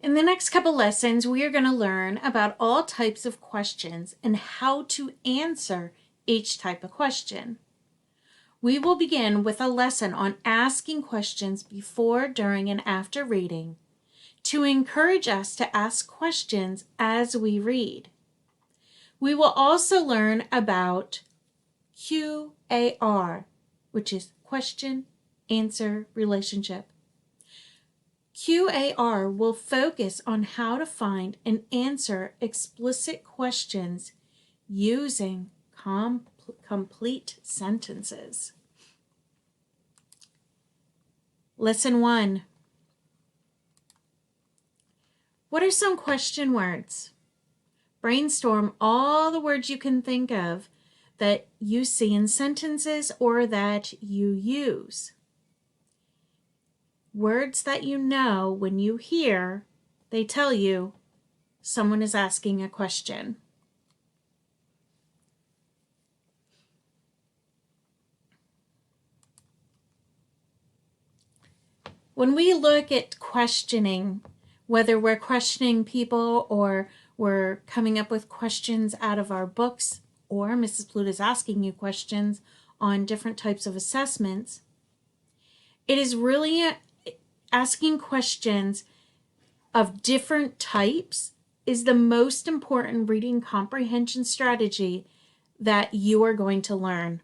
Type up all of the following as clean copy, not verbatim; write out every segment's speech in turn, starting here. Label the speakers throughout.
Speaker 1: In the next couple lessons, we are going to learn about all types of questions and how to answer each type of question. We will begin with a lesson on asking questions before, during, and after reading to encourage us to ask questions as we read. We will also learn about QAR, which is question, answer, relationship. QAR will focus on how to find and answer explicit questions using complete sentences. Lesson 1. What are some question words? Brainstorm all the words you can think of that you see in sentences or that you use. Words that you know when you hear, they tell you someone is asking a question. When we look at questioning, whether we're questioning people or we're coming up with questions out of our books, or Mrs. Pluta is asking you questions on different types of assessments, it is really asking questions of different types is the most important reading comprehension strategy that you are going to learn.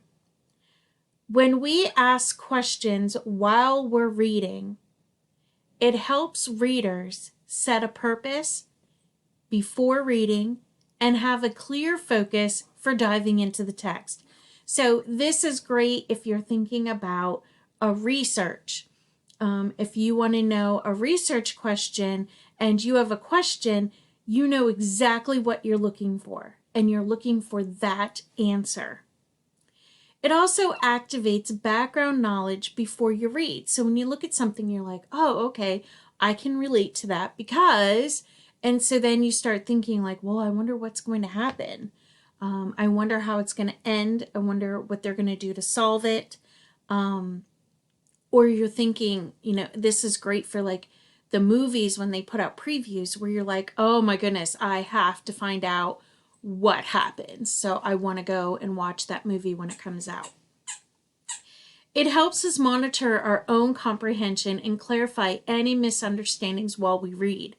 Speaker 1: When we ask questions while we're reading, it helps readers set a purpose before reading and have a clear focus for diving into the text. So this is great if you're thinking about a research. If you want to know a research question and you have a question, you know exactly what you're looking for, and you're looking for that answer. It also activates background knowledge before you read. So when you look at something, you're like, oh, okay, I can relate to that because, and so then you start thinking like, well, I wonder what's going to happen. I wonder how it's going to end. I wonder what they're going to do to solve it. Or you're thinking, this is great for like the movies when they put out previews where you're like, oh my goodness, I have to find out what happens. So I want to go and watch that movie when it comes out. It helps us monitor our own comprehension and clarify any misunderstandings while we read.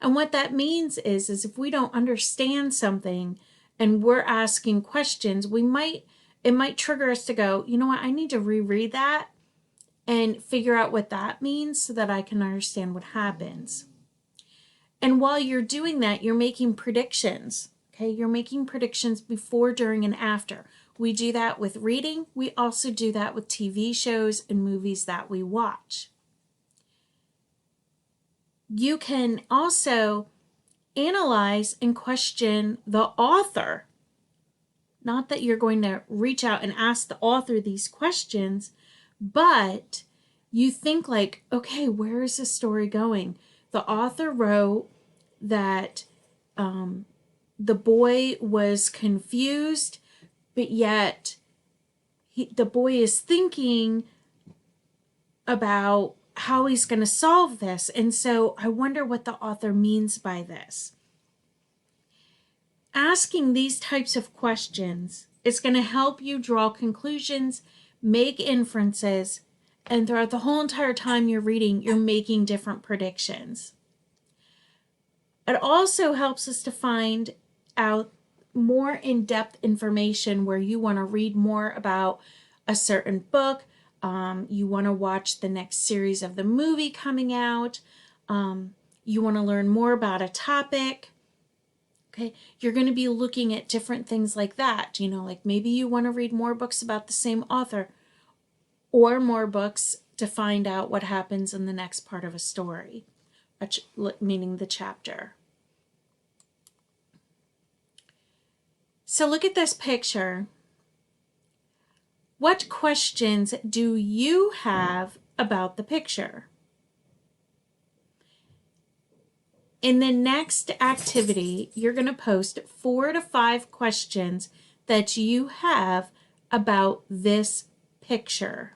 Speaker 1: And what that means is if we don't understand something and we're asking questions, it might trigger us to go, you know what, I need to reread that and figure out what that means so that I can understand what happens. And while you're doing that, you're making predictions. Okay, you're making predictions before, during, and after. We do that with reading. We also do that with TV shows and movies that we watch. You can also analyze and question the author. Not that you're going to reach out and ask the author these questions, but you think like, okay, where is this story going? The author wrote that the boy was confused, but yet the boy is thinking about how he's going to solve this. And so I wonder what the author means by this. Asking these types of questions is going to help you draw conclusions, make inferences, and throughout the whole entire time you're reading, you're making different predictions. It also helps us to find out more in-depth information where you want to read more about a certain book, you want to watch the next series of the movie coming out, you want to learn more about a topic. Okay, you're going to be looking at different things like that. Like maybe you want to read more books about the same author or more books to find out what happens in the next part of a story, meaning the chapter. So look at this picture. What questions do you have about the picture? In the next activity, you're going to post 4 to 5 questions that you have about this picture.